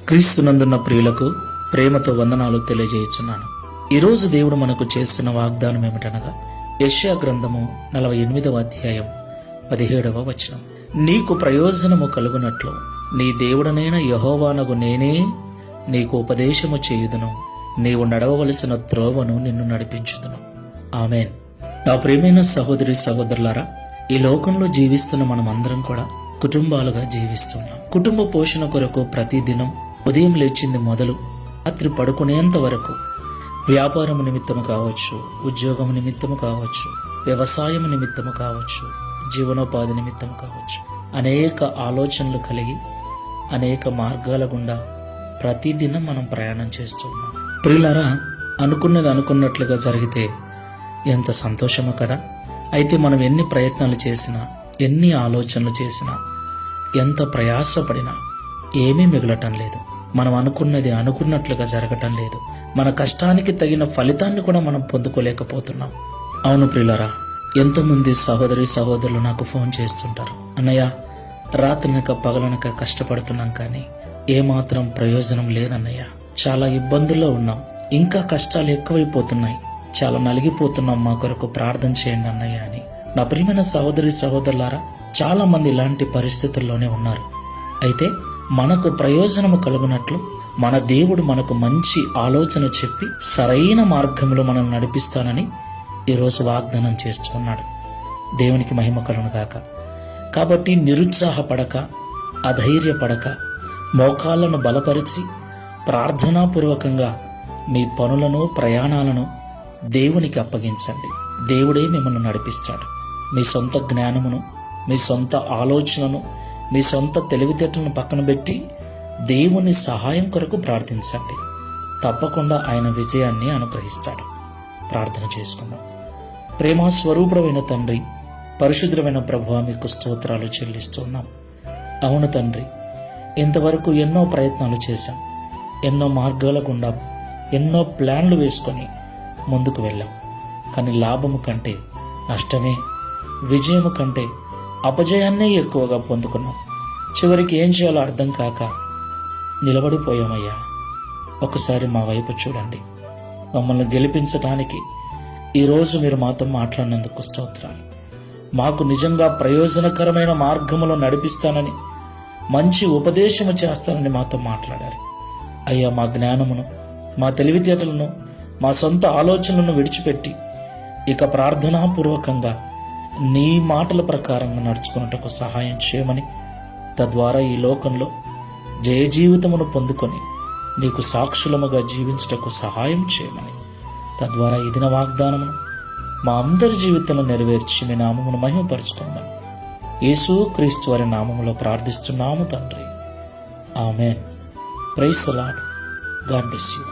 క్రీస్తునందున్న ప్రియులకు ప్రేమతో వందనాలు తెలియజేయుచున్నాను. ఈరోజు దేవుడు మనకు చేస్తున్న వాగ్దానం ఏమిటనగా యెషయా గ్రంథము 48వ అధ్యాయం 17వ వచనం. నీకు ప్రయోజనము కలుగునట్లు నీ దేవుడనైన యెహోవానగు నేనే నీకు ఉపదేశము చేయుదును, నీవు నడవవలసిన త్రోవను నిన్ను నడిపించుదును. ఆమేన్. నా ప్రియమైన సహోదరి సహోదరులారా, ఈ లోకంలో జీవిస్తున్న మనమందరం కూడా కుటుంబాలుగా జీవిస్తున్నాం. కుటుంబ పోషణ కొరకు ప్రతిదినం ఉదయం లేచింది మొదలు రాత్రి పడుకునేంత వరకు వ్యాపారం నిమిత్తము కావచ్చు, ఉద్యోగం నిమిత్తము కావచ్చు, వ్యవసాయం నిమిత్తము కావచ్చు, జీవనోపాధి నిమిత్తం కావచ్చు, అనేక ఆలోచనలు కలిగి అనేక మార్గాల గుండా ప్రతిదినం మనం ప్రయాణం చేస్తున్నాం. ప్రియులారా, అనుకున్నది అనుకున్నట్లుగా జరిగితే ఎంత సంతోషమో కదా. అయితే మనం ఎన్ని ప్రయత్నాలు చేసినా, ఎన్ని ఆలోచనలు చేసినా, ఎంత ప్రయాసపడినా ఏమీ మిగలటం లేదు. మనం అనుకున్నది అనుకున్నట్లుగా జరగటం లేదు. మన కష్టానికి తగిన ఫలితాన్ని కూడా మనం పొందుకోలేకపోతున్నాం. అవును ప్రియులారా, ఎంతోమంది సహోదరి సహోదరులు నాకు ఫోన్ చేస్తుంటారు, అన్నయ్య రాత్రినక పగలనక కష్టపడుతున్నాం కానీ ఏమాత్రం ప్రయోజనం లేదన్నయ్య, చాలా ఇబ్బందుల్లో ఉన్నాం, ఇంకా కష్టాలు ఎక్కువైపోతున్నాయి, చాలా నలిగిపోతున్నాం, మా కొరకు ప్రార్థన చేయండి అన్నయ్య అని. నా ప్రియమైన సహోదరి సహోదరులారా, చాలా మంది ఇలాంటి పరిస్థితుల్లోనే ఉన్నారు. అయితే మనకు ప్రయోజనము కలుగునట్లు మన దేవుడు మనకు మంచి ఆలోచన చెప్పి సరైన మార్గంలో మనల్ని నడిపిస్తానని ఈరోజు వాగ్దానం చేస్తున్నాడు. దేవునికి మహిమ కలుగును గాక. కాబట్టి నిరుత్సాహపడక, అధైర్యపడక, మోకాళ్లను బలపరిచి ప్రార్థనాపూర్వకంగా మీ పనులను ప్రయాణాలను దేవునికి అప్పగించండి. దేవుడే మిమ్మల్ని నడిపిస్తాడు. మీ సొంత జ్ఞానమును, మీ సొంత ఆలోచనను, మీ సొంత తెలివితేటలను పక్కన పెట్టి దేవుని సహాయం కొరకు ప్రార్థించండి. తప్పకుండా ఆయన విజయాన్ని అనుగ్రహిస్తాడు. ప్రార్థన చేసుకుందాం. ప్రేమ స్వరూపుడమైన తండ్రి, పరిశుద్ధమైన ప్రభువా, మీకు స్తోత్రాలు చెల్లిస్తున్నాం. అవును తండ్రి, ఇంతవరకు ఎన్నో ప్రయత్నాలు చేశాం, ఎన్నో మార్గాల గుండా ఎన్నో ప్లాన్లు వేసుకొని ముందుకు వెళ్ళాం. కానీ లాభము కంటే నష్టమే, విజయము కంటే అపజయాన్నే ఎక్కువగా పొందుకున్నాం. చివరికి ఏం చేయాలో అర్థం కాక నిలబడిపోయామయ్యా. ఒకసారి మా వైపు చూడండి. మమ్మల్ని గెలిపించడానికి ఈరోజు మీరు మాతో మాట్లాడినందుకు స్తోత్రాలు. మాకు నిజంగా ప్రయోజనకరమైన మార్గములో నడిపిస్తానని, మంచి ఉపదేశము చేస్తానని మాతో మాట్లాడారు. అయ్యా, మా జ్ఞానమును, మా తెలివితేటలను, మా సొంత ఆలోచనలను విడిచిపెట్టి ఇక ప్రార్థనాపూర్వకంగా నీ మాటల ప్రకారంగా నడుచుకున్నటకు సహాయం చేయమని, తద్వారా ఈ లోకంలో జయ జీవితమును పొందుకొని నీకు సాక్షులముగా జీవించుటకు సహాయం చేయమని, తద్వారా ఈ దిన వాగ్దానమును మా అందరి జీవితంలో నెరవేర్చి మీ నామమును మహిమపరుచుకుందాం. యేసు క్రీస్తు వారి నామములో ప్రార్థిస్తున్నాము తండ్రి. Amen. Praise the Lord. God bless you.